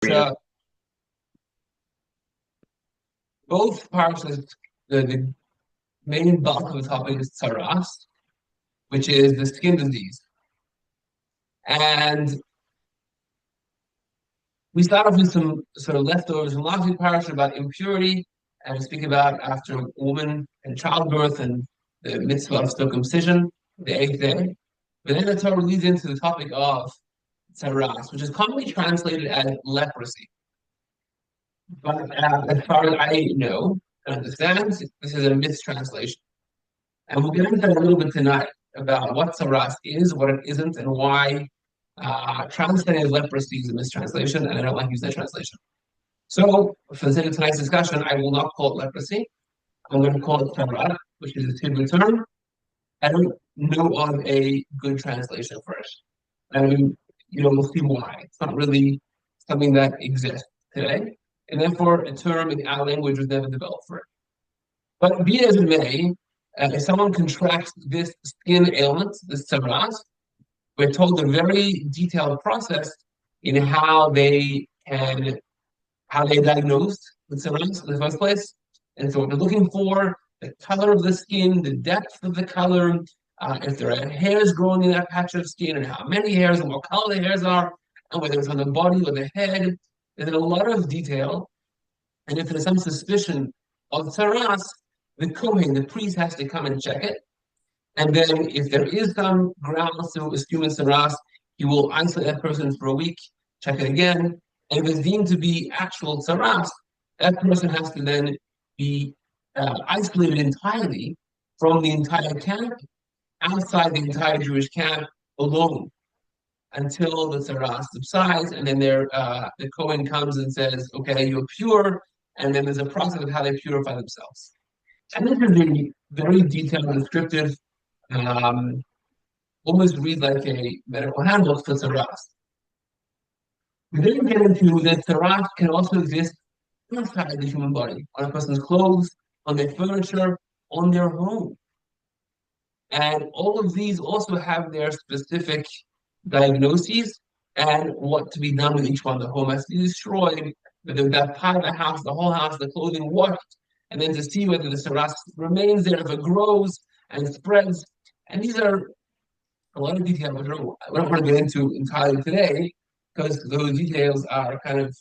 Parsha, both parshas, the main bulk of the topic is Tzara'at, which is the skin disease. And we start off with some sort of leftovers from last week's parsha about impurity, and we speak about after a woman and childbirth and the mitzvah of circumcision, the eighth day. But then the Torah leads into the topic of Tzara'at, which is commonly translated as leprosy. But as far as I know and understand, this is a mistranslation. And we'll get into that a little bit tonight about what Tzara'at is, what it isn't, and why translating as leprosy is a mistranslation, and I don't like using that translation. So, for the sake of tonight's discussion, I will not call it leprosy. I'm going to call it Tzara'at, which is a Hebrew term. I don't know of a good translation for it. And we'll see why. It's not really something that exists today, and therefore a term in our language was never developed for it. But be it as it may, if someone contracts this skin ailment, this tzara'at, we're told a very detailed process in how they diagnosed the tzara'at in the first place. And so what they're looking for, the color of the skin, the depth of the color, if there are hairs growing in that patch of skin, and how many hairs and what color the hairs are, and whether it's on the body or the head. There's a lot of detail. And if there's some suspicion of tzara'at, the kohen, the priest, has to come and check it. And then if there is some grounds to assume it's tzara'at, he will isolate that person for a week, check it again. And if it's deemed to be actual tzara'at, that person has to then be isolated entirely from the entire camp, outside the entire Jewish camp, alone, until the tzara'at subsides. And then the kohen comes and says, okay, you're pure. And then there's a process of how they purify themselves. And this is a very detailed and descriptive, almost read like a medical handbook for tzara'at. We then get into that tzara'at can also exist inside the human body, on a person's clothes, on their furniture, on their home. And all of these also have their specific diagnoses and what to be done with each one. The home has to be destroyed, that part of the house, the whole house, the clothing washed, and then to see whether the tzara'at remains there, if it grows and spreads. And these are a lot of details which I don't want to get into entirely today, because those details are kind of,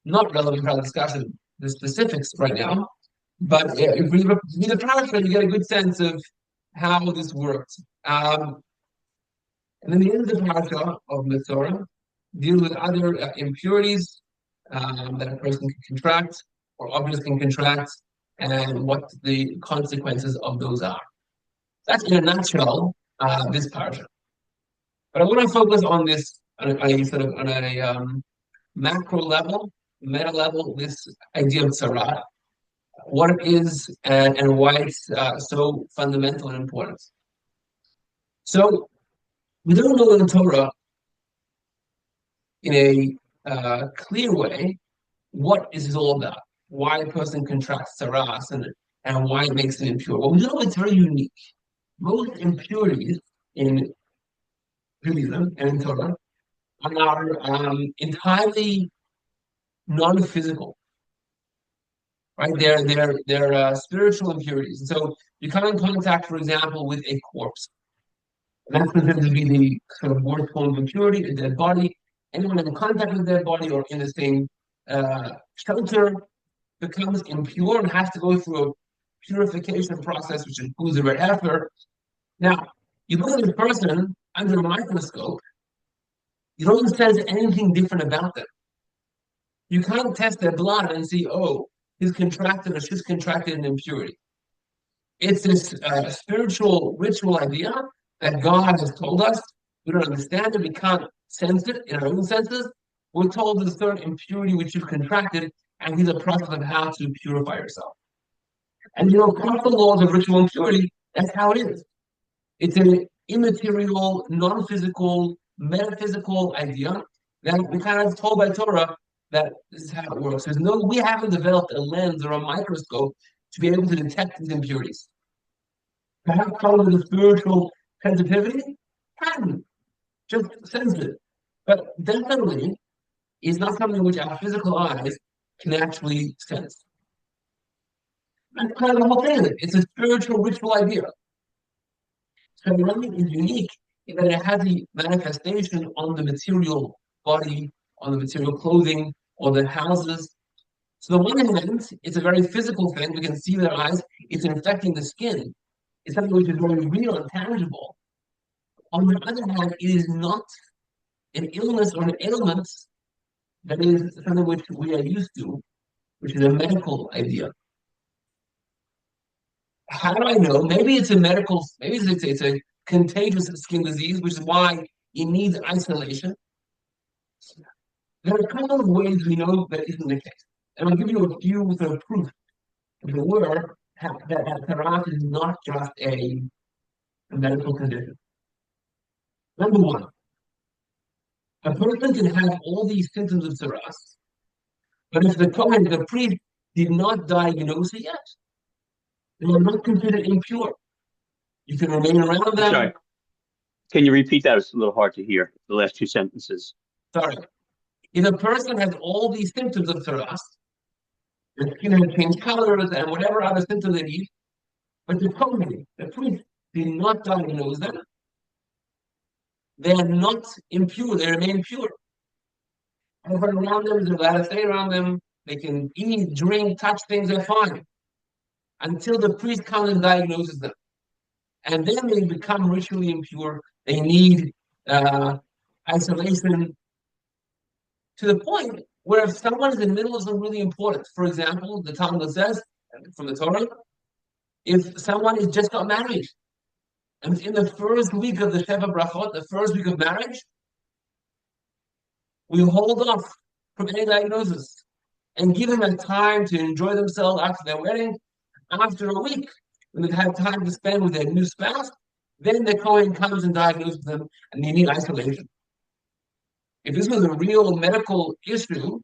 not relevant for our discussion, the specifics right now. But if we read the Parsha, you get a good sense of how this works. And then the end of the Parsha of Metzorah deals with other impurities that a person can contract or others can contract, and what the consequences of those are. That's in a nutshell this Parsha. But I want to focus on this on a macro level, meta level, this idea of tzara'at, what it is, and why it's so fundamental and important. So we don't know in the Torah in a clear way what this is all about, why a person contracts tzara'at and why it makes it impure. Well, we know it's very unique. Most impurities in Judaism and in Torah are entirely non-physical, right? They're spiritual impurities. And so you come in contact, for example, with a corpse. And that's considered to be the sort of worst form of impurity, a dead body. Anyone in contact with a dead body or in the same shelter becomes impure and has to go through a purification process, which includes a red heifer. Now, you look at a person under a microscope, you don't sense anything different about them. You can't test their blood and see, oh, he's contracted or she's contracted an impurity. It's this spiritual ritual idea that God has told us. We don't understand it. We can't sense it in our own senses. We're told there's a certain impurity which you've contracted, and here's a process of how to purify yourself. And across the laws of ritual impurity, that's how it is. It's an immaterial, non-physical, metaphysical idea that we kind of told by Torah that this is how it works. We haven't developed a lens or a microscope to be able to detect these impurities. Perhaps part of the spiritual sensitivity? just sense it. But definitely is not something which our physical eyes can actually sense. That's kind of the whole thing. It's a spiritual ritual idea. So running is unique in that it has the manifestation on the material body, on the material clothing, or the houses. So the one hand, it's a very physical thing. We can see with our eyes. It's infecting the skin. It's something which is very real and tangible. On the other hand, it is not an illness or an ailment that is something which we are used to, which is a medical idea. How do I know? Maybe it's a medical, maybe it's a contagious skin disease, which is why it needs isolation. There are a couple of ways we know that isn't the case. And I'll give you a few with a proof, if it were, that Tzara'at is not just a medical condition. Number one, a person can have all these symptoms of Tzara'at, but if the Kohen, the priest, did not diagnose it yet, they are not considered impure. You can remain around them. Sorry. Can you repeat that? It's a little hard to hear, the last two sentences. Sorry. If a person has all these symptoms of Tzara'at, the skin has changed colors and whatever other symptoms they need, but the Kohen, the priest, did not diagnose them, they are not impure, they remain pure. Everyone around them is allowed to stay around them, they can eat, drink, touch things, they're fine. Until the priest comes and diagnoses them. And then they become ritually impure. They need isolation to the point where if someone is in the middle of something really important, for example, the Talmud says from the Torah, if someone has just got married, and in the first week of the Sheva Brachot, the first week of marriage, we hold off from any diagnosis and give them a time to enjoy themselves after their wedding. After a week, when they've had time to spend with their new spouse, then the Kohen comes and diagnoses them and they need isolation. If this was a real medical issue,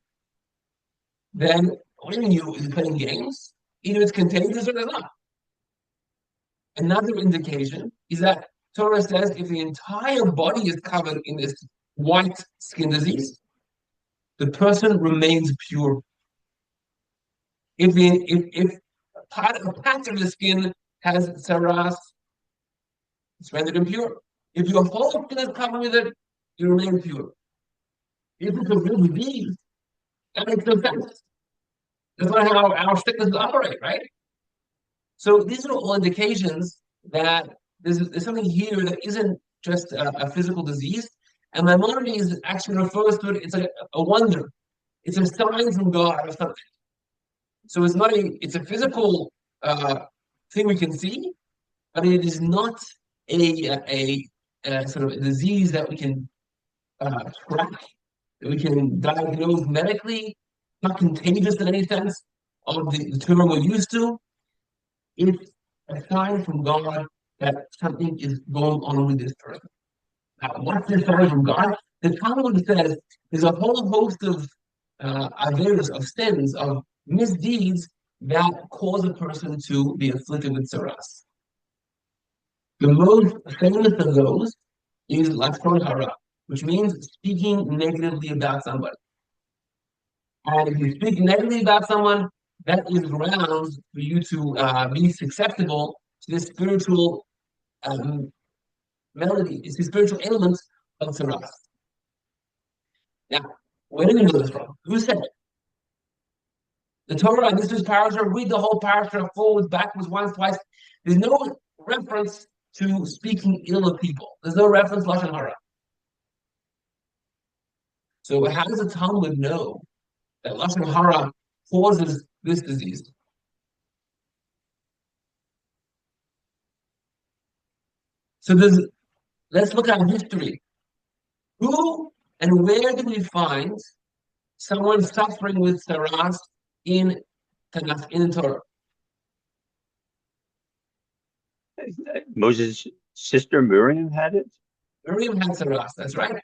then what do you mean is playing games? Either it's contagious or it's not. Another indication is that Torah says if the entire body is covered in this white skin disease, the person remains pure. If part of the skin has Tzara'at, it's rendered impure. If your whole skin is covered with it, you remain pure. If it's a real disease, that makes no sense. That's not how our sicknesses operate, right? So these are all indications that there's something here that isn't just a physical disease. And Maimonides actually refers to it, it's like a wonder. It's a sign from God or something. So it's a physical thing we can see, but it is not a sort of a disease that we can track, that we can diagnose medically, not contagious in any sense of the term we're used to. It's a sign from God that something is going on with this person. Now, what's this sign from God? The Talmud says there's a whole host of averos, of sins, of misdeeds that cause a person to be afflicted with Tzara'at. The most famous of those is lashon hara, which means speaking negatively about somebody. And if you speak negatively about someone, that is grounds for you to be susceptible to the spiritual melody, it's the spiritual elements of Tzara'at. Now, where did we know this from? Who said it? The Torah, and this is Parsha, read the whole Parsha forwards, backwards, once, twice. There's no reference to speaking ill of people. There's no reference to lashon hara. So how does the Talmud know that lashon hara causes this disease? So let's look at history. Who and where do we find someone suffering with Tzara'at in Tanakh, in the Torah? Moses' sister Miriam had it? Miriam had Tzara'at, that's right.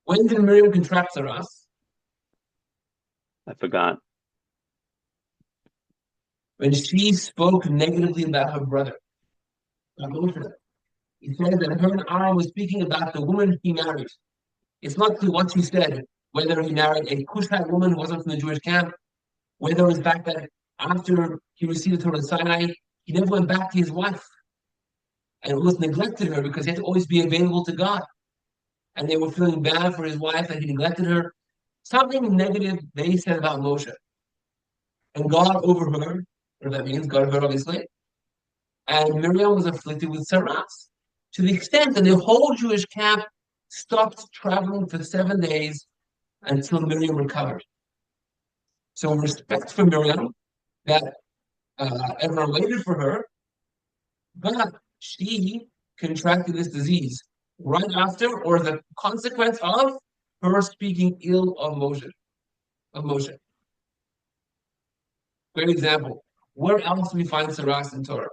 When did Miriam contract Tzara'at? I forgot. When she spoke negatively about her brother. He says that her and Aaron was speaking about the woman he married. It's not clear what she said, whether he married a Cushite woman who wasn't from the Jewish camp, whether it was back that after he received the Torah Sinai, he never went back to his wife and almost neglected her because he had to always be available to God. And they were feeling bad for his wife that he neglected her. Something negative they said about Moshe. And God overheard, what that means, God heard obviously. And Miriam was afflicted with Tzara'at, to the extent that the whole Jewish camp stopped traveling for 7 days until Miriam recovered. So respect for Miriam, that everyone waited for her, but she contracted this disease right after, or the consequence of her speaking ill of Moshe. Great example. Where else do we find Tzara'at in Torah?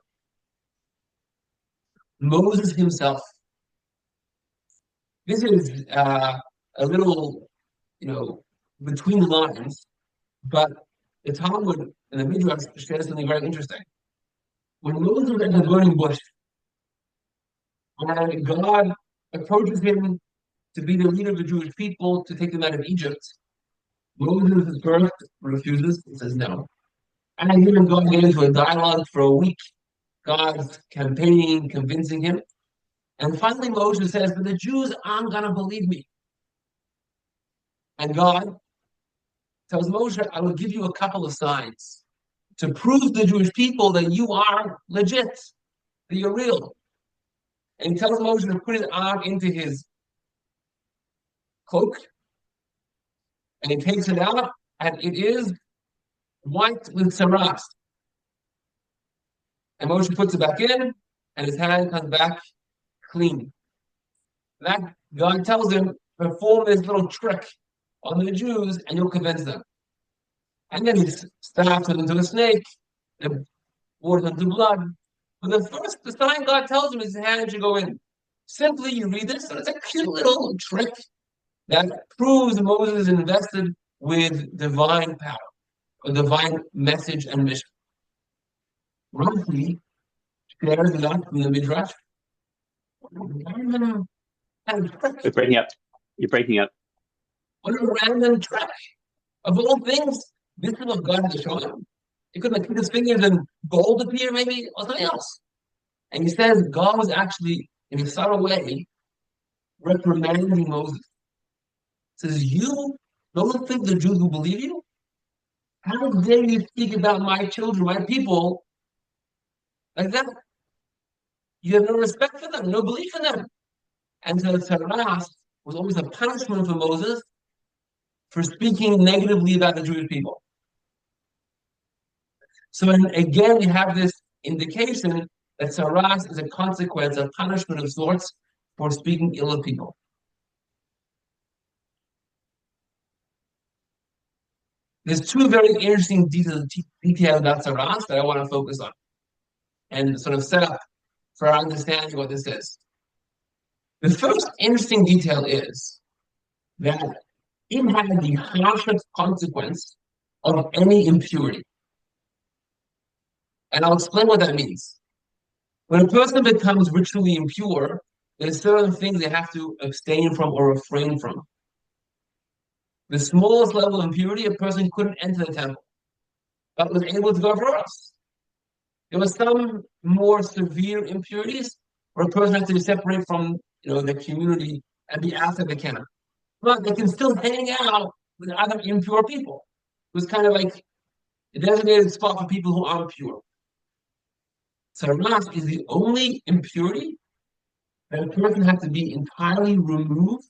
Moses himself. This is a little, between the lines, but the Talmud and the Midrash shares something very interesting. When Moses was at the burning bush, and God approaches him to be the leader of the Jewish people to take them out of Egypt, Moses first refuses and says no. And him and God get into a dialogue for a week. God's campaigning, convincing him. And finally Moses says, but the Jews aren't going to believe me. And God tells Moshe, I will give you a couple of signs to prove to the Jewish people that you are legit, that you're real. And he tells Moshe to put his arm into his cloak, and he takes it out, and it is white with Tzara'at. And Moshe puts it back in, and his hand comes back clean. That God tells him, perform this little trick on the Jews, and you'll convince them. And then he stabs it into a snake, and pours it into blood. But the sign God tells him is his hand should go in. Simply, you read this, and it's a cute little trick that proves Moses is invested with divine power, a divine message and mission. Roughly, shares it up from the Midrash. You're breaking up. You're breaking up. What a random trick. Of all things, this is what God had to show him. He couldn't click his fingers and gold appear, maybe, or something else. And he says God was actually, in a subtle way, reprimanding Moses. He says, you don't think the Jews will believe you? How dare you speak about my children, my people, like that? You have no respect for them, no belief in them. And so Tzara'at was always a punishment for Moses for speaking negatively about the Jewish people. So again, we have this indication that Tzara'at is a consequence, a punishment of sorts for speaking ill of people. There's two very interesting details about Tzara'at that I want to focus on and sort of set up for our understanding what this is. The first interesting detail is that it had the harshest consequence of any impurity. And I'll explain what that means. When a person becomes ritually impure, there's certain things they have to abstain from or refrain from. The smallest level of impurity, a person couldn't enter the temple, but was able to go for us. There were some more severe impurities where a person had to separate from the community and be outside the camp. But they can still hang out with other impure people. It was kind of like a designated spot for people who aren't pure. Tzara'at is the only impurity that a person has to be entirely removed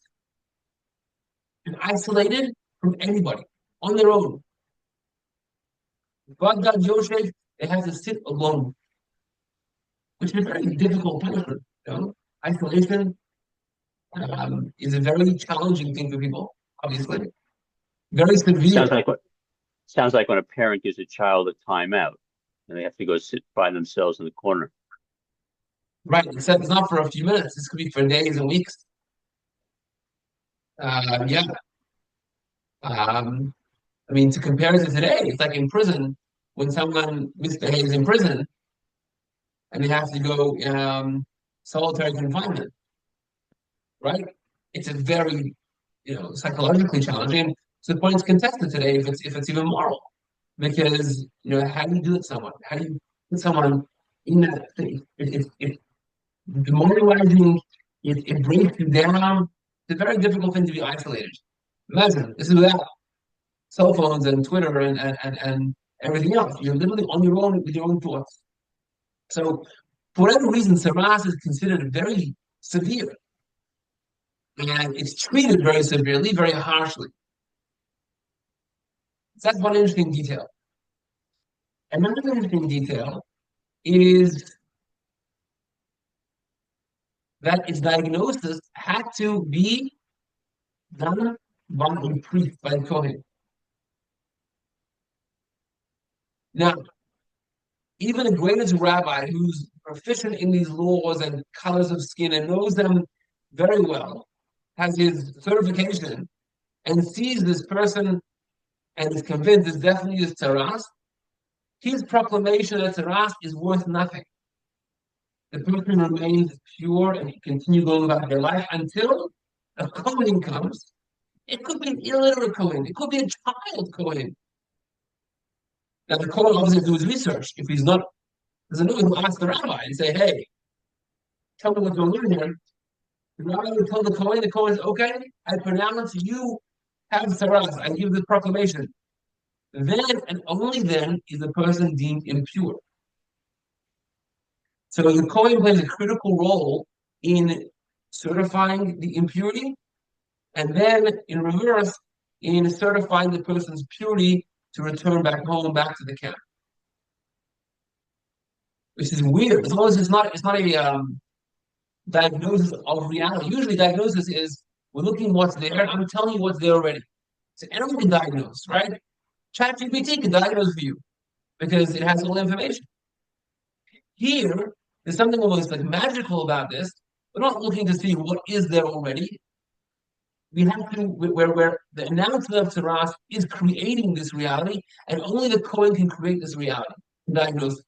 and isolated from anybody on their own. God Yosef, they have to sit alone, which is a very difficult punishment. Isolation is a very challenging thing for people, obviously. Very severe. Sounds like when a parent gives a child a timeout and they have to go sit by themselves in the corner. Right, except it's not for a few minutes. This could be for days and weeks. Yeah. To compare it to today, it's like in prison, when someone misbehaves in prison and they have to go solitary confinement, right? It's a very, psychologically challenging. To the point it's contested today if it's even moral, because how do you do it to someone? How do you put someone in that state? It's demoralizing. It breaks you down. It's a very difficult thing to be isolated. Imagine this is without cell phones and Twitter and everything else. You're literally on your own with your own thoughts. So, for whatever reason, Saras is considered very severe, and it's treated very severely, very harshly. So that's one interesting detail. Another interesting detail is that its diagnosis had to be done by a priest, by a Kohen. Now, even the greatest rabbi who's proficient in these laws and colors of skin and knows them very well, has his certification and sees this person and is convinced this definitely is Tzara'at, his proclamation that Tzara'at is worth nothing. The person remains pure and continue going about their life until a Kohen comes. It could be an illiterate Kohen. It could be a child Kohen. Now the Kohen obviously do his research. If he's not, doesn't know, he'll ask the rabbi and say, "Hey, tell me what's going on here." The rabbi will tell the Kohen says, "Okay, I pronounce you have Tzara'at. I give the proclamation." Then and only then is the person deemed impure. So the Kohen plays a critical role in certifying the impurity, and then in reverse, in certifying the person's purity to return back home, back to the camp. Which is weird. As long as it's not a diagnosis of reality. Usually diagnosis is we're looking what's there, I'm telling you what's there already. So anyone can diagnose, right? ChatGPT can diagnose for you because it has all the information. Here, there's something almost like magical about this. We're not looking to see what is there already. We have to, where the announcement of Tzara'at is creating this reality, and only the Kohen can create this reality, diagnose it.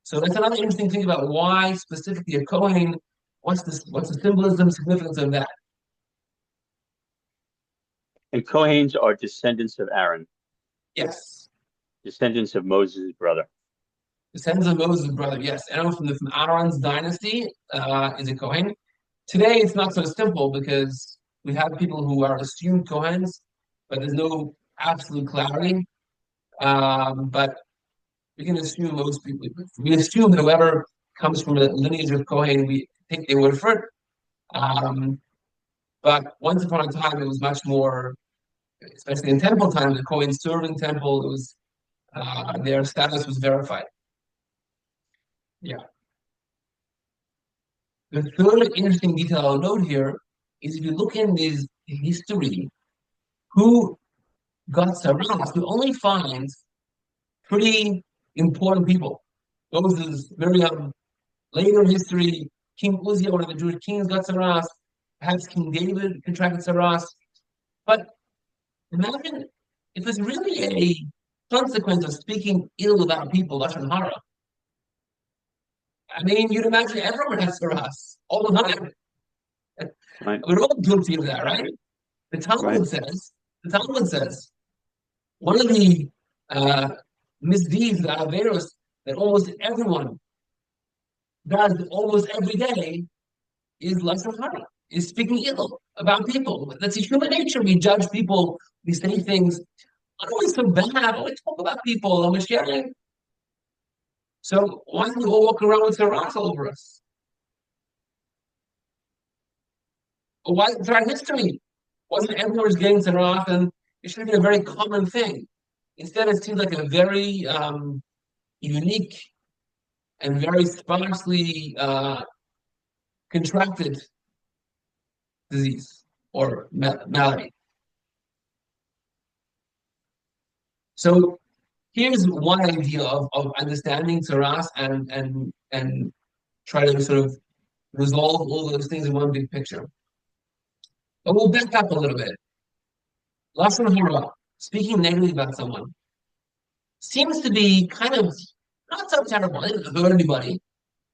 So that's another interesting thing about why specifically a Kohen, what's the symbolism, significance of that? And Kohens are descendants of Aaron, Yes. descendants of Moses' brother. Descendants of Moses' brother, yes. Anyone from Aaron's dynasty is a Kohen. Today it's not so simple because we have people who are assumed Kohens, but there's no absolute clarity. But we can assume most people, we assume that whoever comes from a lineage of Kohen, we take their word for it. But once upon a time, it was much more, especially in temple time, the Kohen serving temple, it was their status was verified. Yeah. The third interesting detail I'll note here is if you look in this history, who got Tzara'at, we only find pretty important people. Those is very later history. King Uzziah, one of the Jewish kings, got Tzara'at. Perhaps King David contracted Tzara'at. But imagine if it's really a consequence of speaking ill about people, lashon hara. I mean, you'd imagine everyone has Tzara'at all the time. Right. We're all guilty of that, right? The Talmud says, one of the misdeeds, the averos, that almost everyone does almost every day is lashon hara, is speaking ill about people. That's a human nature. We judge people. We say things. I'm always so bad. Oh, I talk about people. I'm sharing. So why don't we all walk around with Tzara'at all over us? Why throughout history wasn't everyone getting Tzara'at, and it should be a very common thing. Instead, it seems like a very unique and very sparsely contracted disease or malady. So here's one idea of understanding Tzara'at and try to sort of resolve all those things in one big picture. But we'll back up a little bit. Lashon hara, speaking negatively about someone, seems to be kind of not so terrible. It doesn't hurt anybody.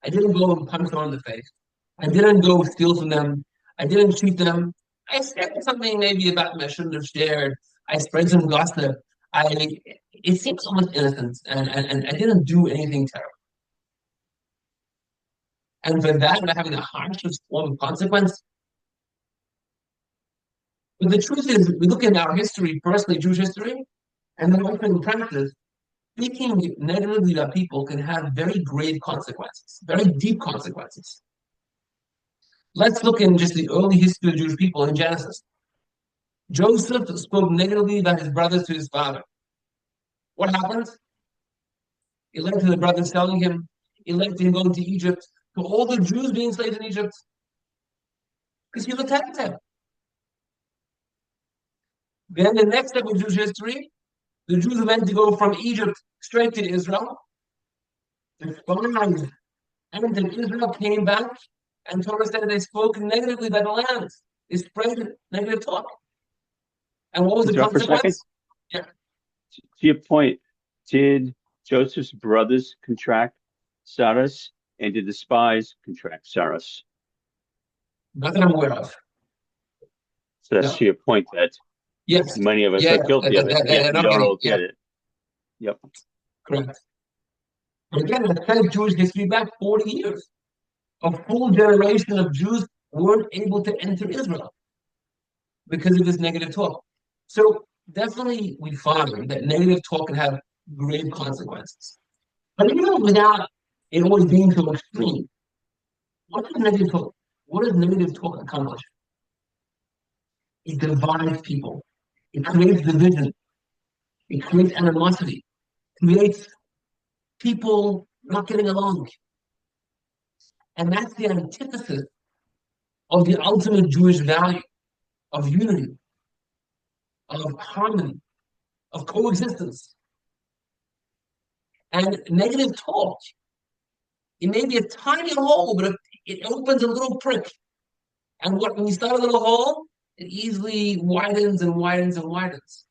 I didn't go and punch someone in the face. I didn't go steal from them. I didn't cheat them. I said something maybe about them I shouldn't have shared. I spread some gossip. I it seems almost innocent, and I didn't do anything terrible. And for that, I'm having the harshest form of consequence. But the truth is, we look at our history, personally Jewish history, and then often in practice, speaking negatively about people can have very grave consequences, very deep consequences. Let's look in just the early history of Jewish people in Genesis. Joseph spoke negatively about his brothers to his father. What happened? It led to the brothers selling him. It led to him going to Egypt, to all the Jews being enslaved in Egypt, because he attacked them. Then the next step of Jewish history, the Jews went to go from Egypt straight to Israel. The spies entered Israel, came back, and Torah said they spoke negatively about the land. They spread negative talk. And what was the consequence? Yeah. To your point, did Joseph's brothers contract Saras, and did the spies contract Saras? Not that I'm aware of. So that's to your point that yes, many of us are guilty of it. Yet we don't all get it. Yep. Correct. And again, let's take Jewish history back 40 years. A full generation of Jews weren't able to enter Israel because of this negative talk. So definitely we find that negative talk can have grave consequences. But even without it always being so extreme, what does negative talk? What does negative talk accomplish? It divides people. It creates division. It creates animosity. It creates people not getting along. And that's the antithesis of the ultimate Jewish value of unity, of harmony, of coexistence. And negative talk, it may be a tiny hole, but it opens a little prick. And when you start a little hole, it easily widens and widens and widens.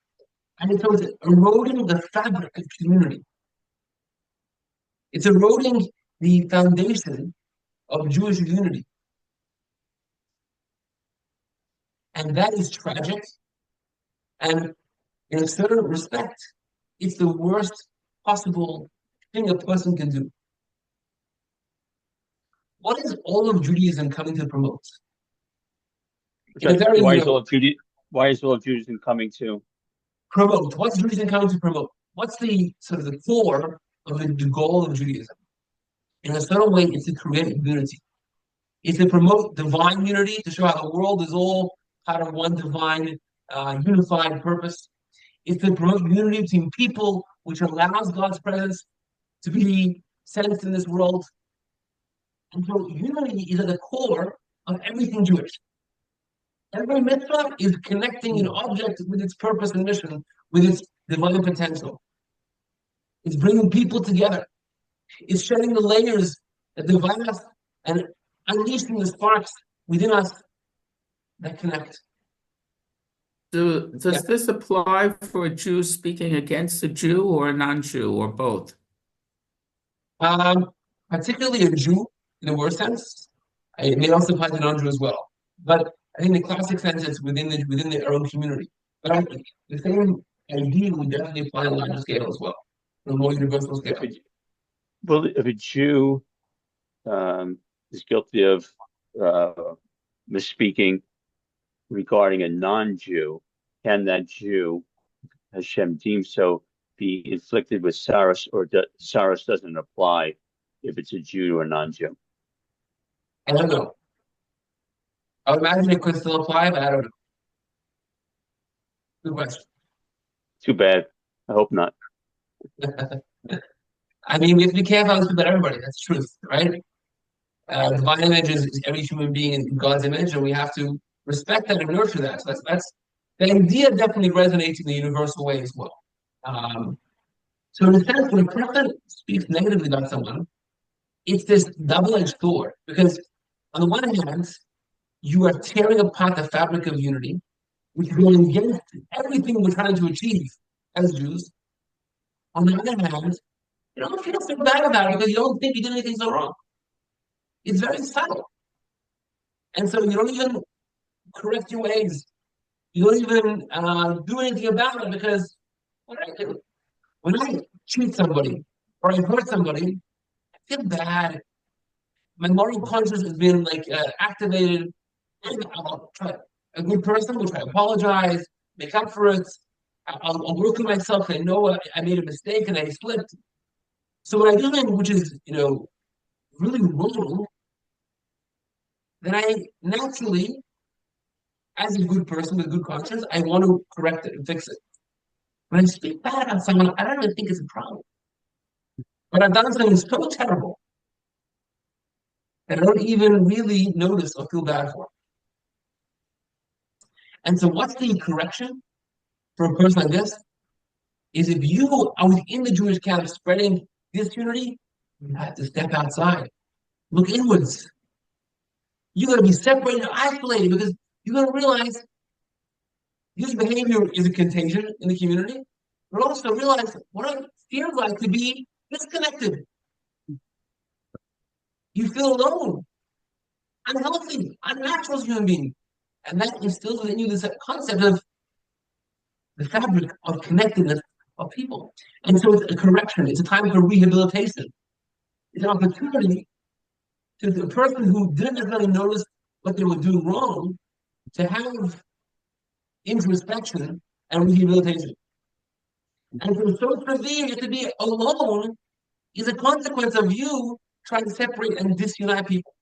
And so it's eroding the fabric of community. It's eroding the foundation of Jewish unity. And that is tragic. And in a certain respect, it's the worst possible thing a person can do. What is all of Judaism coming to promote? Why is all of Judaism coming to promote? What's Judaism coming to promote? What's the sort of the core of the goal of Judaism? In a certain way, it's to create unity. It's to promote divine unity, to show how the world is all part of one divine, unified purpose. It's to promote unity between people, which allows God's presence to be sensed in this world. And so unity is at the core of everything Jewish. Every mitzvah is connecting an object with its purpose and mission, with its divine potential. It's bringing people together. It's shedding the layers that divide us and unleashing the sparks within us that connect. Does this apply for a Jew speaking against a Jew or a non-Jew or both? Particularly a Jew in the worst sense. It may also apply to non-Jew as well. But I think the classic sense is within their own community. But I think the same idea would definitely apply on a larger scale as well, on a more universal scale. Well, if a Jew is guilty of misspeaking regarding a non-Jew, can that Jew, Hashem deems so, be inflicted with Saras, or Saras doesn't apply if it's a Jew or a non-Jew? I don't know. I would imagine it could still apply, but I don't know. Good question. Too bad. I hope not. I mean, we have to be careful how we speak about everybody. That's the truth, right? Divine image is every human being in God's image, and we have to respect that and nurture that. So that's the idea definitely resonates in the universal way as well. So in a sense, when a person speaks negatively about someone, it's this double-edged sword, because on the one hand, you are tearing apart the fabric of unity, which is going against everything we're trying to achieve as Jews. On the other hand, you don't feel so bad about it because you don't think you did anything so wrong. It's very subtle. And so you don't even correct your ways. You don't even do anything about it because what do I do? When I cheat somebody or I hurt somebody, I feel bad. My moral conscience has been like activated. And I'll try a good person, which I apologize, make up for it. I'll work on myself. I know I made a mistake and I slipped. So when I do something which is, really wrong, then I naturally, as a good person with good conscience, I want to correct it and fix it. When I speak bad about someone, I don't even think it's a problem. But I've done something so terrible that I don't even really notice or feel bad for. And so what's the correction for a person like this? Is if you are within the Jewish camp spreading disunity, you have to step outside. Look inwards. You're going to be separated, isolated, because you're going to realize this behavior is a contagion in the community, but also realize what it feels like to be disconnected. You feel alone, unhealthy, unnatural as a human being. And that instills within you this concept of the fabric of connectedness of people. And so it's a correction, it's a time for rehabilitation. It's an opportunity to the person who didn't necessarily notice what they were doing wrong to have introspection and rehabilitation. And so severe to be alone is a consequence of you trying to separate and disunite people.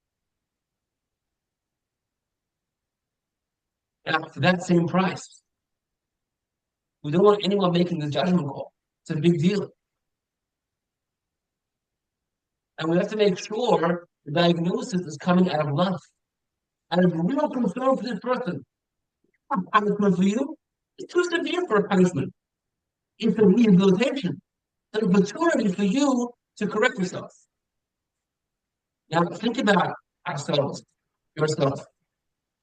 Now, for that same price, we don't want anyone making this judgment call. It's a big deal. And we have to make sure the diagnosis is coming out of love, out of real concern for this person. Not punishment for you. It's too severe for a punishment. It's a rehabilitation. It's an opportunity for you to correct yourself. Now, think about ourselves, yourself.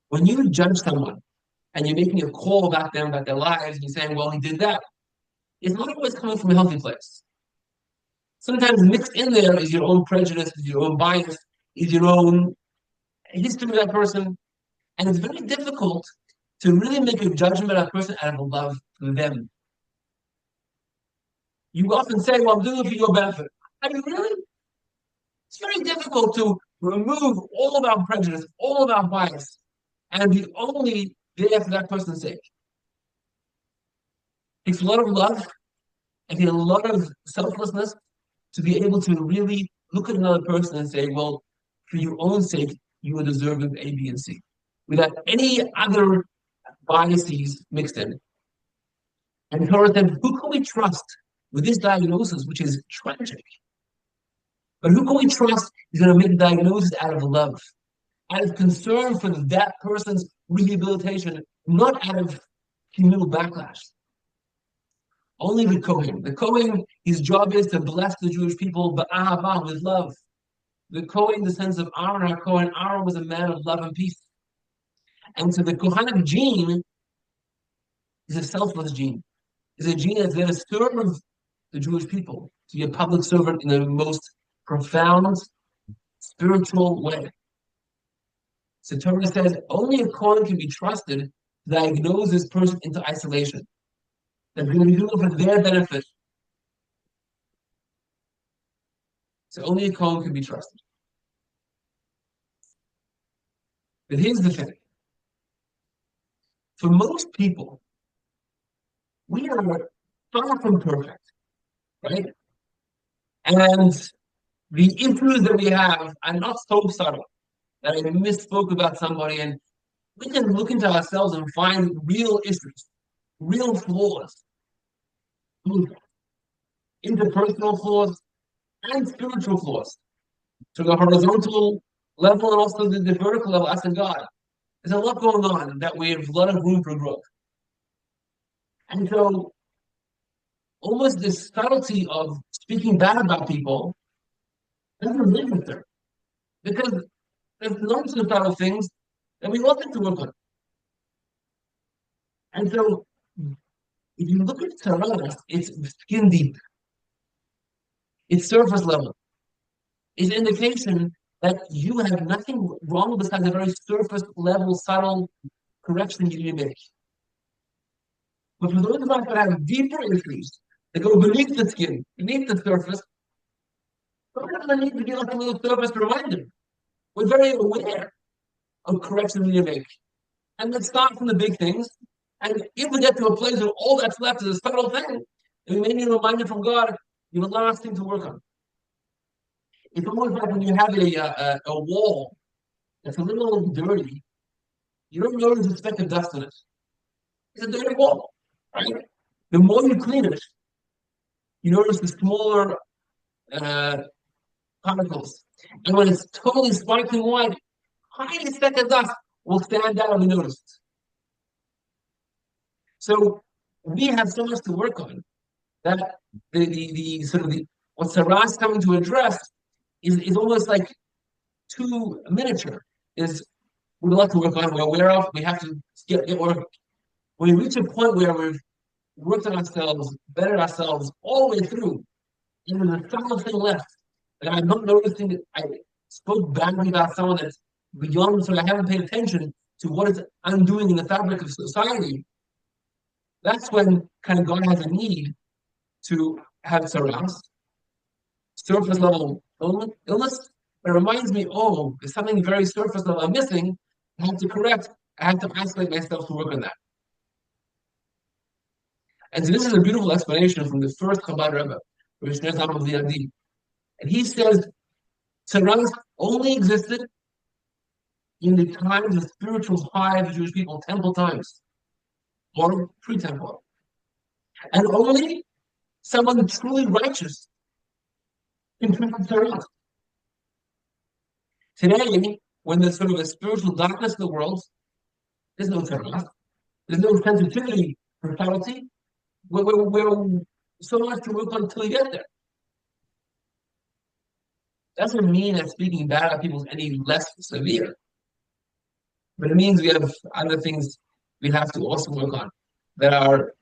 When you judge someone and you're making a call about them, about their lives, and you're saying, well, he did that, it's not always coming from a healthy place. Sometimes mixed in there is your own prejudice, is your own bias, is your own history of that person. And it's very difficult to really make a judgment about a person out of love for them. You often say, well, I'm doing it for your benefit. I mean, really? It's very difficult to remove all of our prejudice, all of our bias, and be only there for that person's sake. It takes a lot of love and a lot of selflessness to be able to really look at another person and say, well, for your own sake, you are deserving of A, B, and C, without any other biases mixed in. And Torah said, who can we trust with this diagnosis, which is tragic? But who can we trust is going to make the diagnosis out of love, out of concern for that person's rehabilitation, not out of communal backlash? Only the Kohen. The Kohen, his job is to bless the Jewish people, ba'ahava, with love. The Kohen, the sense of Aaron, our Kohen, Aaron was a man of love and peace. And so the Kohanic gene is a selfless gene. It's a gene that's there to serve the Jewish people, to be a public servant in the most profound spiritual way. So Torah says only a Kohen can be trusted to diagnose this person into isolation. They're going to be doing it for their benefit. So only a Kohen can be trusted. But here's the thing. For most people, we are far from perfect, right? And the issues that we have are not so subtle that I misspoke about somebody, and we can look into ourselves and find real issues, real flaws, interpersonal flaws and spiritual flaws. So the horizontal level and also the vertical level, us and God. There's a lot going on that we have a lot of room for growth. And so almost this subtlety of speaking bad about people doesn't live with them. Because there's lots of subtle things that we all have to work on. And so if you look at Tzara'at, it's skin deep. It's surface level. It's an indication that you have nothing wrong besides a very surface level, subtle correction you need to make. But for those of us that have deeper issues, that go beneath the skin, beneath the surface, we're going to need to be like a little surface reminder. We're very aware of corrections we need to make. And let's start from the big things. And if we get to a place where all that's left is a subtle thing, and we may need a reminder from God, you have a last thing to work on. It's almost like when you have a wall that's a little dirty, you don't notice a speck of dust in it. It's a dirty wall, right? The more you clean it, you notice the smaller particles. And when it's totally sparkling white, tiny speck of dust will stand out unnoticed. So we have so much to work on that the sort of what Tzara'at is coming to address is almost like too miniature. Is we would like to work on, we're aware of, we have to get work. When we reach a point where we've worked on ourselves, bettered ourselves all the way through, and there's a subtle thing left, and I'm not noticing that I spoke badly about someone that's beyond, so I haven't paid attention to what is undoing in the fabric of society. That's when kind of God has a need to have Tzara'at, surface level illness. It reminds me, oh, there's something very surface level I'm missing. I have to correct. I have to isolate myself to work on that. And so this is a beautiful explanation from the first Chabad Rebbe, and he says Tzara'at only existed in the times of spiritual high of the Jewish people, temple times, or pre-temple. And only someone truly righteous can treat Tzara'at. Today, when there's sort of a spiritual darkness in the world, there's no Tzara'at. There's no sensitivity for subtlety. We're so much to work on until we get there. Doesn't mean that speaking bad about people is any less severe. But it means we have other things we have to also work on that are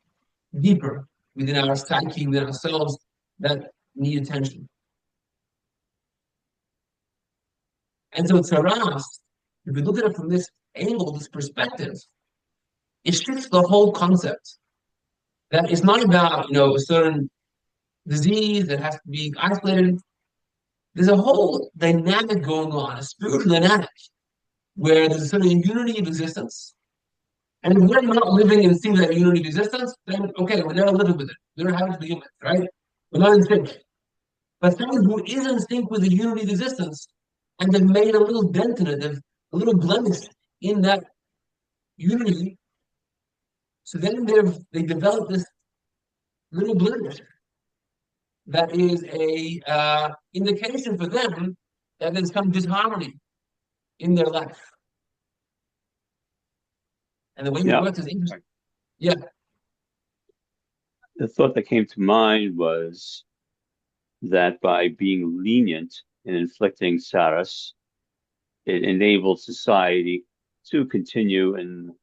deeper within our psyche, within ourselves, that need attention. And so Tzara'at, if we look at it from this angle, this perspective, it shifts the whole concept. That it's not about, a certain disease that has to be isolated. There's a whole dynamic going on, a spiritual dynamic, where there's a certain unity of existence. And if we're not living in sync with that unity of existence, then okay, we're never living with it. We don't have to be human, right? We're not in sync. But someone who is in sync with the unity of existence, and they've made a little dent in it, a little blemish in that unity, so then they develop this little blemish that is a indication for them that there's some disharmony in their life. And the way it works is interesting. Yeah. The thought that came to mind was that by being lenient in inflicting tzara'at, it enables society to continue in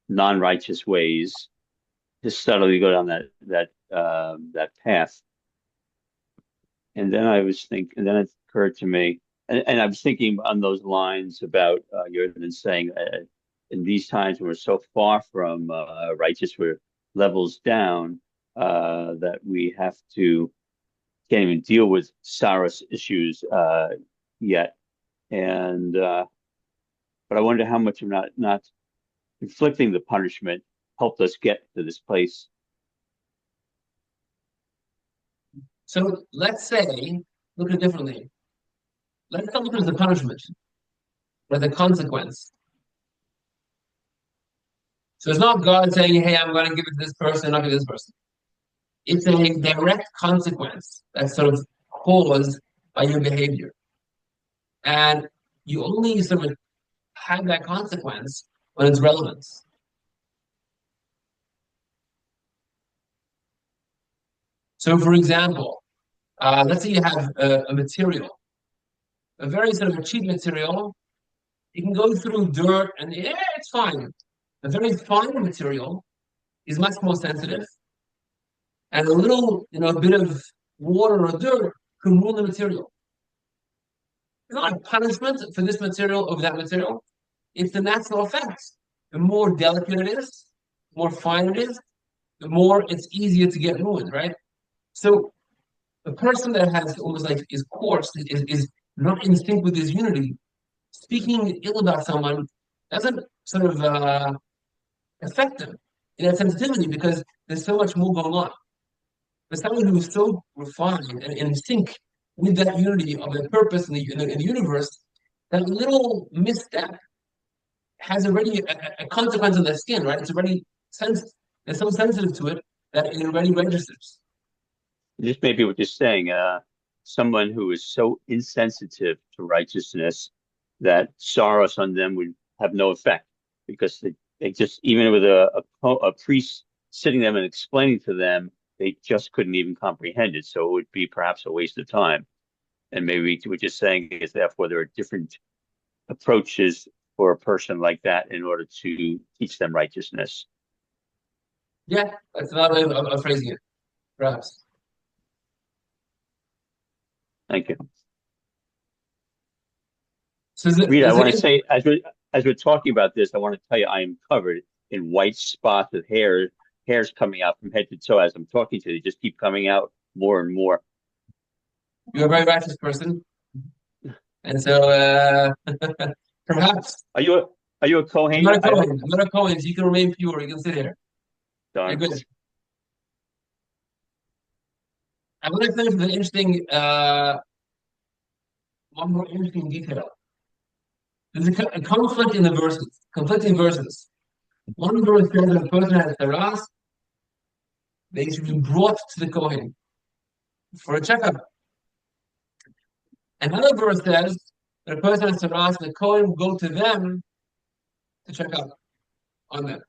non-righteous ways to steadily go down that path. And then it occurred to me, and I was thinking on those lines about Yerdan saying in these times when we're so far from righteous, we're levels down, that we can't even deal with Sarah's issues yet. And but I wonder how much of not inflicting the punishment helped us get to this place. So let's say, look at it differently. Let's not look at it as a punishment, but as a consequence. So it's not God saying, hey, I'm going to give it to this person, not give it to this person. It's a direct consequence that's sort of caused by your behavior. And you only sort of have that consequence when it's relevant. So, for example, let's say you have a material, a very sort of a cheap material. You can go through dirt and it's fine. A very fine material is much more sensitive. And a little, a bit of water or dirt can ruin the material. It's not a punishment for this material over that material. It's the natural effect. The more delicate it is, the more fine it is, the more it's easier to get ruined, right? So the person that has almost like is coarse, is not in sync with his unity, speaking ill about someone doesn't sort of affect them in that sensitivity because there's so much more going on. But someone who is so refined and in sync with that unity of the purpose in the universe, that little misstep has already a consequence on their skin, right? It's already sensed, they're so sensitive to it that it already registers. This may be what you're saying. Someone who is so insensitive to righteousness that sorrows on them would have no effect because they just, even with a priest sitting them and explaining to them, they just couldn't even comprehend it. So it would be perhaps a waste of time. And maybe what you're saying is therefore there are different approaches for a person like that in order to teach them righteousness. Yeah, that's another way of phrasing it, perhaps. Thank you. So Rita, I want to say, as we're talking about this, I want to tell you I am covered in white spots with hairs coming out from head to toe as I'm talking to you. They just keep coming out more and more. You're a very righteous person. And so perhaps Are you a Kohen? I'm not a Kohen. I'm not a Kohen, so you can remain pure. You can sit here. Darn. You're good. I'm going to finish with an interesting, one more interesting detail. There's a conflict in the verses, conflicting verses. One verse says that a person has Tzara'at, they should be brought to the Kohen for a checkup. Another verse says that a person has Tzara'at, the Kohen will go to them to check up on them.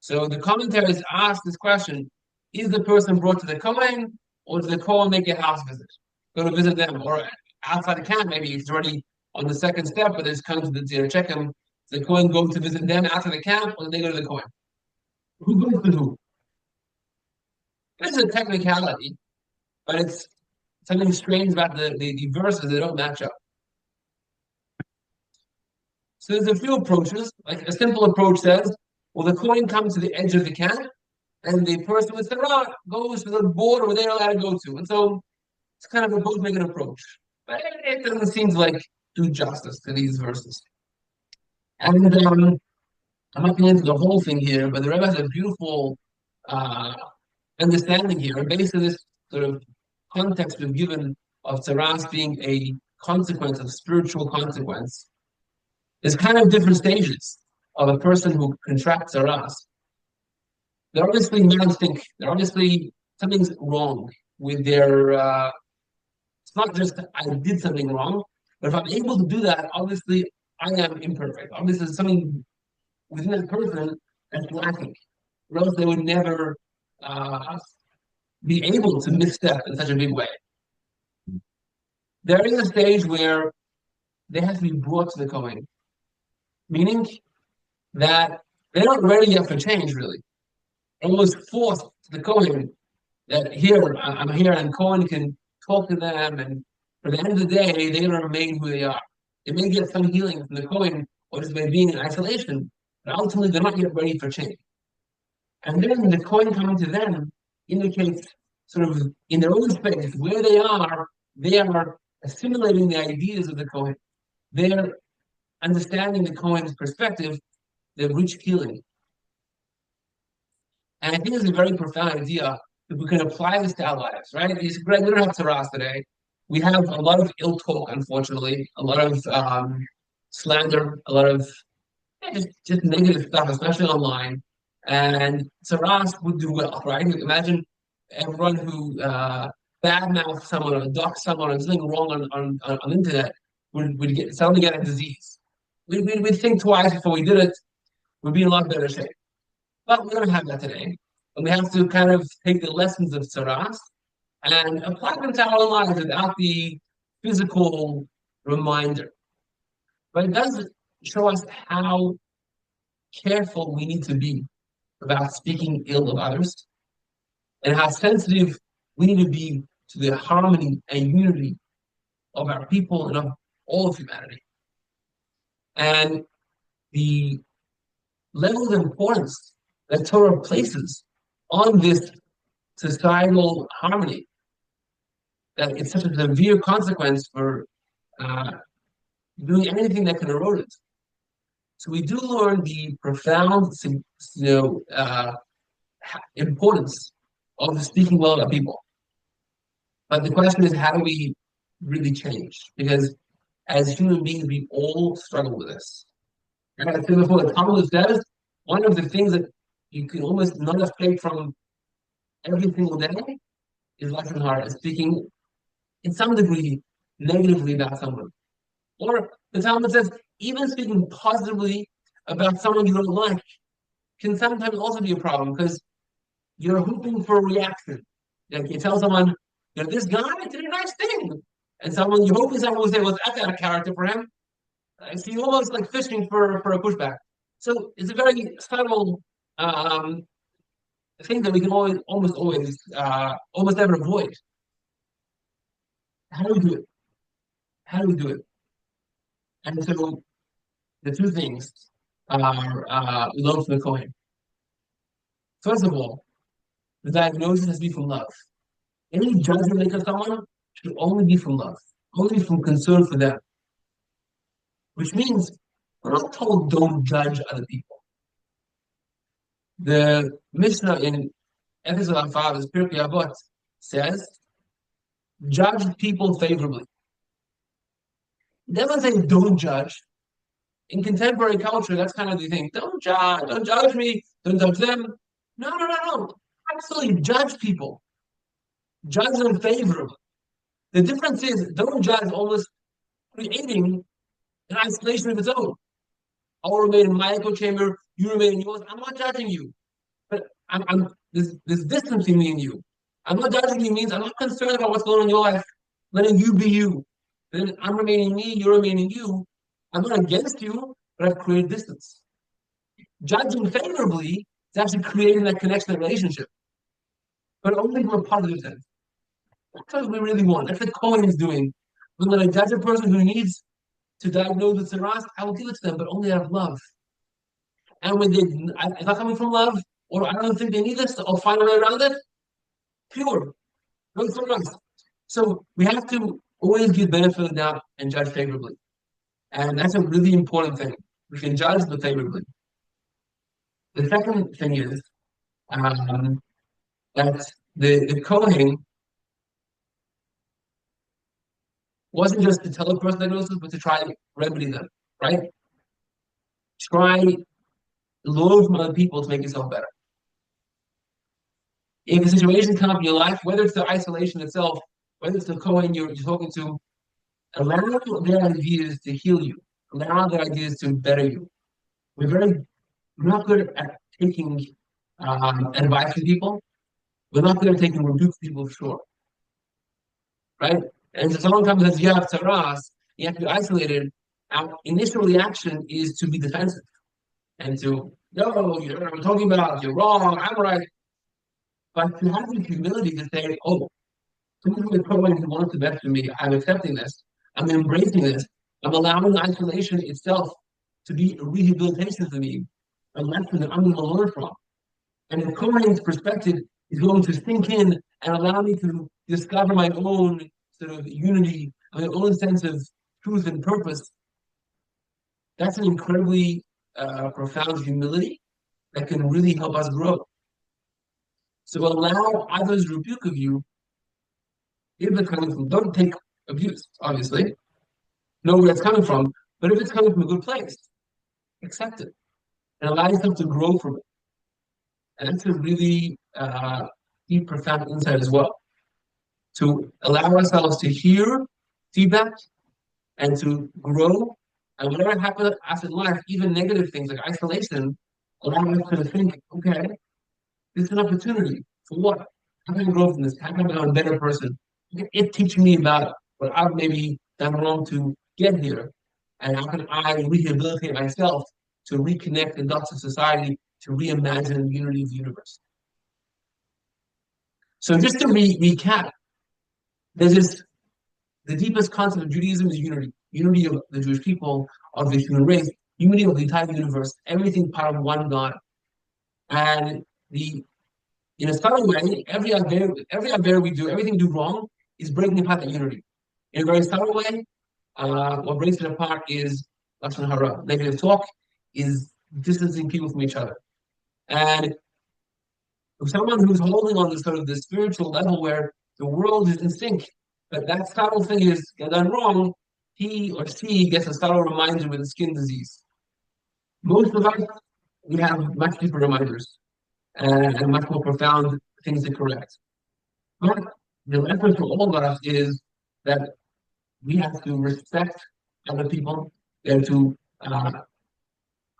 So the commentaries ask this question: is the person brought to the Kohen, or does the Kohen make a house visit, go to visit them, or outside the camp? Maybe he's already on the second step, but there's comes to check him. Does the Kohen go to visit them after the camp, or do they go to the Kohen? Who goes to who? This is a technicality, but it's something strange about the verses. They don't match up. So there's a few approaches. Like a simple approach says, well, the Kohen comes to the edge of the camp, and the person with Tzara'at goes to the border where they're allowed to go to. And so it's kind of a both make an approach. But it doesn't seem to like do justice to these verses. And I'm not getting into the whole thing here, but the Rebbe has a beautiful understanding here. And based on this sort of context we've given of Tzara'at being a consequence, of spiritual consequence, there's kind of different stages of a person who contracts Tzara'at. They're obviously non-think. They're obviously something's wrong with their. It's not just I did something wrong, but if I'm able to do that, obviously I am imperfect. Obviously, there's something within that person that's lacking, or else they would never be able to misstep in such a big way. There is a stage where they have to be brought to the Kohen, meaning that they're not ready yet for change, really. Almost forced to the Kohen that here, I'm here, and Kohen can talk to them, and for the end of the day, they're going to remain who they are. They may get some healing from the Kohen, or just by being in isolation, but ultimately they're not yet ready for change. And then the Kohen coming to them indicates sort of in their own space where they are assimilating the ideas of the Kohen. They're understanding the Kohen's perspective, they've reached healing. And I think it's a very profound idea if we can apply this to our lives, right? Greg, we don't have Tzara'at today. We have a lot of ill talk, unfortunately, a lot of slander, a lot of just negative stuff, especially online. And Tzara'at would do well, right? Imagine everyone who badmouth someone or dox someone or something wrong on the internet would suddenly get a disease. We'd think twice before we did it. We'd be in a lot better shape. But we don't have that today. And we have to kind of take the lessons of Tzara'at and apply them to our lives without the physical reminder. But it does show us how careful we need to be about speaking ill of others and how sensitive we need to be to the harmony and unity of our people and of all of humanity. And the level of importance that Torah places on this societal harmony, that it's such a severe consequence for doing anything that can erode it. So we do learn the profound, importance of speaking well about people. But the question is, how do we really change? Because as human beings, we all struggle with this. And I said before, the Talmud says one of the things that you can almost not escape from every single day is lashon hara, speaking in some degree negatively about someone. Or the Talmud says even speaking positively about someone you don't like can sometimes also be a problem because you're hoping for a reaction. Like you tell someone, this guy did a nice thing, and you're hoping someone will say, "Well, that's out of character for him." So you're almost like fishing for a pushback. So it's a very subtle thing that we can almost never avoid. How do we do it? How do we do it? And so the two things are we learn from the Kohen. First of all, the diagnosis has to be from love. Any judgment make of someone should only be from love, only from concern for them. Which means we're not told don't judge other people. The Mishnah in Episode 5, Pirkei Avot, says, judge people favorably. It doesn't say don't judge. In contemporary culture, that's kind of the thing. Don't judge me, don't judge them. No. Absolutely judge people. Judge them favorably. The difference is don't judge almost creating an isolation of its own. I'll remain in my echo chamber, you remain in yours. I'm not judging you. But there's distance between me and you. I'm not judging you means I'm not concerned about what's going on in your life, letting you be you. Then I'm remaining me, you're remaining you. I'm not against you, but I've created distance. Judging favorably is actually creating that connection, that relationship. But only from a positive sense. That's what we really want. That's what Cohen is doing. When I judge a person who needs to diagnose with Tzara'at, I will give it to them, but only out of love. And when it's not coming from love, or I don't think they need this, I'll find a way around it. Pure. No Tzara'at. So we have to always give benefit of the doubt and judge favorably. And that's a really important thing. We can judge, but favorably. The second thing is that the Kohen wasn't just to tell a person diagnosis, but to try to remedy them, right? Try learn from other people to make yourself better. If a situation comes up in your life, whether it's the isolation itself, whether it's the Kohen you're talking to, allow their ideas to heal you. Allow their ideas to better you. We're not good at taking advice from people. We're not good at taking rebuke from people, for sure. Right? And so someone comes and says, you have Tzara'at, you have to be isolated. Our initial reaction is to be defensive and to, no, you're what I'm talking about, you're wrong, I'm right. But to have the humility to say, oh, someone who wants the best for me, I'm accepting this, I'm embracing this, I'm allowing isolation itself to be a rehabilitation for me, a lesson that I'm going to learn from. And the Kohen's perspective is going to sink in and allow me to discover my own sort of unity, my own sense of truth and purpose. That's an incredibly profound humility that can really help us grow. So allow others' rebuke of you if it's coming from, don't take abuse, obviously. Know where it's coming from, but if it's coming from a good place, accept it and allow yourself to grow from it. And that's a really deep, profound insight as well. To allow ourselves to hear feedback and to grow. And whatever happens after life, even negative things like isolation, allow us to think, okay, this is an opportunity for what? How can I grow from this? How can I become a better person? It teaches me about what I've maybe done wrong to get here. And how can I rehabilitate myself to reconnect the dots of society, to reimagine the unity of the universe? So just to recap, there's this the deepest concept of Judaism is unity. Unity of the Jewish people, of the human race, unity of the entire universe, everything part of one God. And the in a subtle way, every aver we do, everything we do wrong is breaking apart that unity. In a very subtle way, what breaks it apart is lashon hara, negative talk, is distancing people from each other. And if someone who's holding on to sort of the spiritual level where the world is in sync, but that subtle thing is done wrong, he or she gets a subtle reminder with a skin disease. Most of us, we have much deeper reminders and much more profound things to correct. But the lesson for all of us is that we have to respect other people and to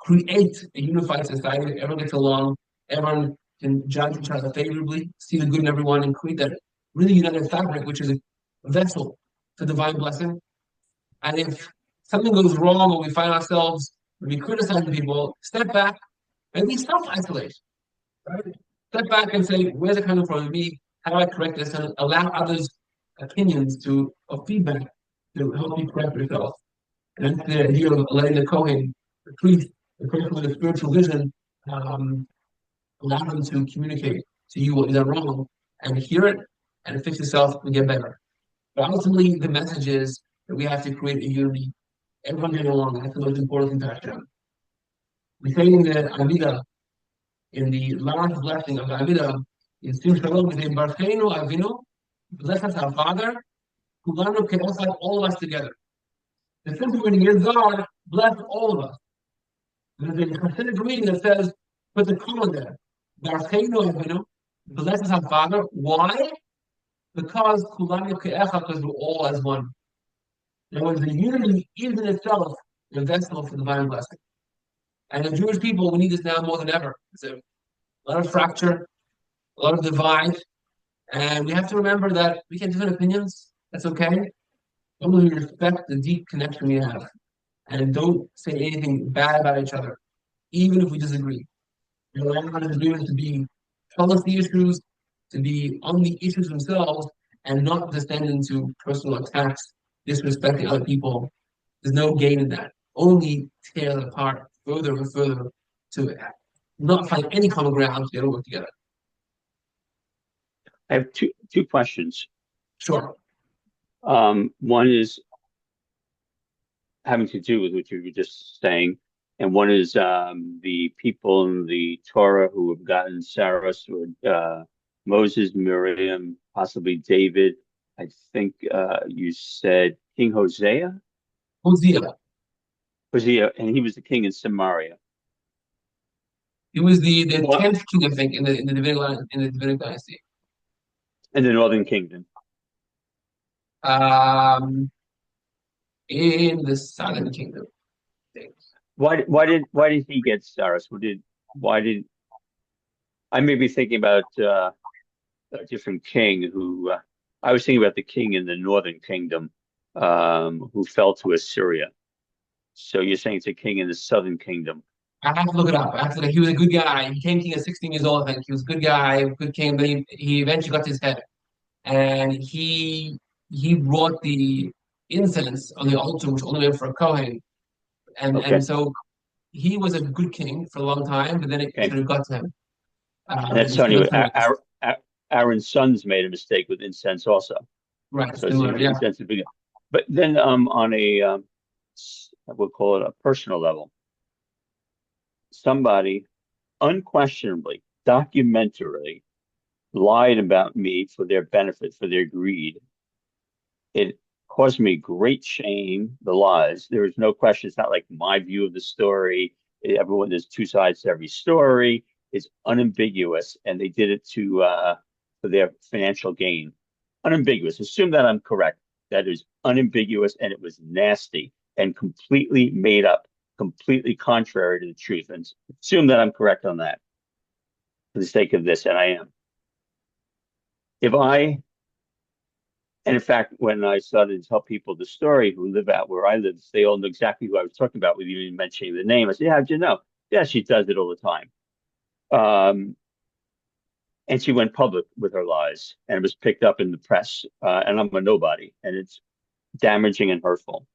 create a unified society. Everyone gets along, everyone can judge each other favorably, see the good in everyone, and create that really united fabric, which is a vessel for divine blessing. And if something goes wrong or we find ourselves maybe criticizing people, step back, maybe self-isolate, right? Step back and say, where's it coming from me? How do I correct this? And allow others' opinions to or feedback to help you correct yourself. And that's the idea of letting the Kohen, the priest, the person with a spiritual vision, um, allow them to communicate to you what is wrong and hear it and fix yourself and get better. But ultimately, the message is that we have to create a unity. Everyone getting along. That's the most important thing to Hashem. We say in the Amidah, in the last blessing of the Amidah, in Sim Shalom, we say, Barcheinu Avinu, bless us our Father, Kulanu Keosai, all of us together. The simple meaning is God, bless all of us. There's a Hasidic reading that says, put the comma there. Barcheinu Avinu, bless us our Father. Why? Because Kulanu Keecha, because we're all as one. In other words, the unity is in itself a vessel for divine blessing. And the Jewish people, we need this now more than ever. There's a lot of fracture, a lot of divide, and we have to remember that we can have different opinions. That's okay. Only we respect the deep connection we have, and don't say anything bad about each other, even if we disagree. We allow our disagreements to be policy issues, to be on the issues themselves, and not descend into personal attacks, disrespecting other people. There's no gain in that. Only tear them apart further and further to not find any common ground to work together. I have two questions. Sure. One is having to do with what you were just saying, and one is the people in the Torah who have gotten Sarah, Moses, Miriam, possibly David. I think you said King Hosea. Hosea, and he was the king in Samaria. He was the 10th king, I think, in the Davidic dynasty. In the Northern Kingdom. In the Southern Kingdom. Why did he get Cyrus? Why did I may be thinking about a different king who I was thinking about the king in the Northern Kingdom who fell to Assyria. So you're saying it's a king in the Southern Kingdom. I have to look it up. He was a good guy. He became king at 16 years old, I think. He was a good guy, good king, but he eventually got his head. And he brought the incense on the altar, which only went for a Kohen. And so he was a good king for a long time, but then it sort of got to him. And that's funny. Aaron's sons made a mistake with incense also. Right. So incense is big. But then on a we'll call it a personal level, somebody unquestionably, documentarily lied about me for their benefit, for their greed. It caused me great shame, the lies. There is no question. It's not like my view of the story. There's two sides to every story. It's unambiguous, and they did it for their financial gain. Unambiguous. Assume that I'm correct. That is unambiguous, and it was nasty and completely made up, completely contrary to the truth. And assume that I'm correct on that for the sake of this, and I am. And in fact, when I started to tell people the story who live out where I live, they all know exactly who I was talking about without even mentioning the name. I said, yeah, how'd you know? Yeah, she does it all the time. And she went public with her lies, and it was picked up in the press. And I'm a nobody, and damaging and hurtful.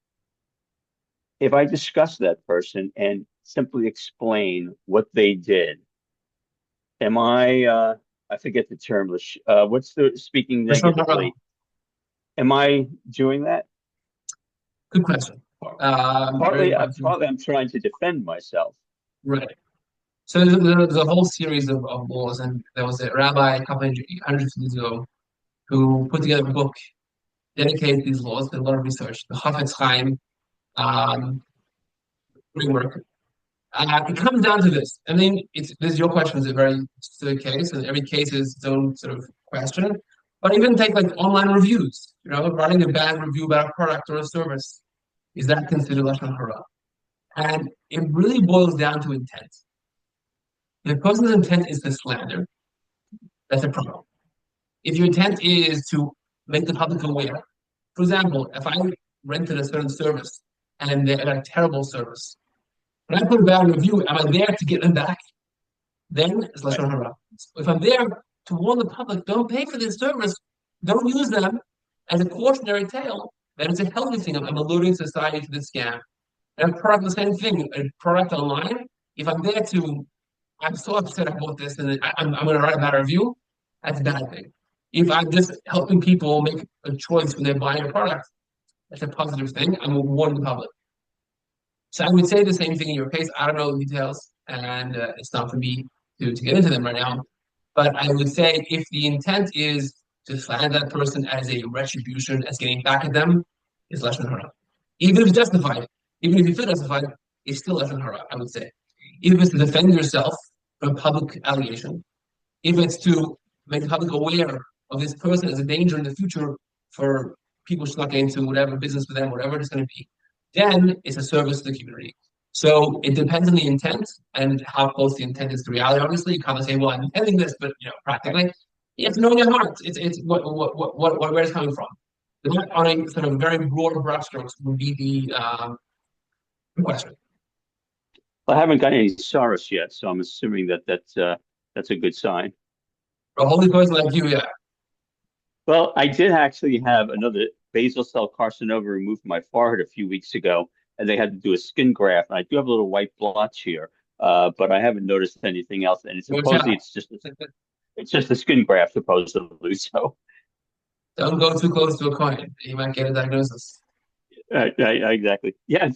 If I discuss that person and simply explain what they did, am I forget the term, what's the speaking Lashon hara. negatively? Am I doing that? Good question. Very good question. Partly I'm trying to defend myself. Right. So there's a whole series of laws, and there was a rabbi a couple hundred years ago who put together a book dedicated to these laws, did a lot of research. The Chafetz Chaim framework. It comes down to this. I mean, this your question is a very specific case, and every case is its own sort of question. But even take like online reviews, writing a bad review about a product or a service, is that considered lashon hara? And it really boils down to intent. If a person's intent is to slander, that's a problem. If your intent is to make the public aware, for example, if I rented a certain service and they had a terrible service, when I put a bad review, am I there to get them back? Then it's lashon hara. If I'm there to warn the public, don't pay for this service, don't use them as a cautionary tale, then it's a healthy thing. I'm alerting society to this scam. And a product, the same thing. A product online, if I'm there to, I'm so upset about this, and I'm going to write a bad review, that's a bad thing. If I'm just helping people make a choice when they're buying a product, that's a positive thing. I'm warning the public. So I would say the same thing in your case. I don't know the details, and it's not for me to get into them right now. But I would say if the intent is to slander that person as a retribution, as getting back at them, it's lashon hara. Even if it's justified, even if you feel justified, it's still lashon hara, I would say. If it's to defend yourself from public allegation, if it's to make the public aware of this person as a danger in the future for people snuck into whatever business with them, whatever it's going to be, then it's a service to the community. So it depends on the intent and how close the intent is to reality. Obviously, you can't say, "Well, I'm intending this," but practically, you have to know in your heart. It's where it's coming from. Not on a sort of very broad brushstrokes would be the question. I haven't got any Saros yet, so I'm assuming that's a good sign. For a holy person like you, yeah. Well, I did actually have another basal cell carcinoma removed from my forehead a few weeks ago, and they had to do a skin graft. And I do have a little white blotch here, but I haven't noticed anything else. And supposedly it's just a skin graft, supposedly. So Don't go too close to a coin. You might get a diagnosis. exactly. Yeah,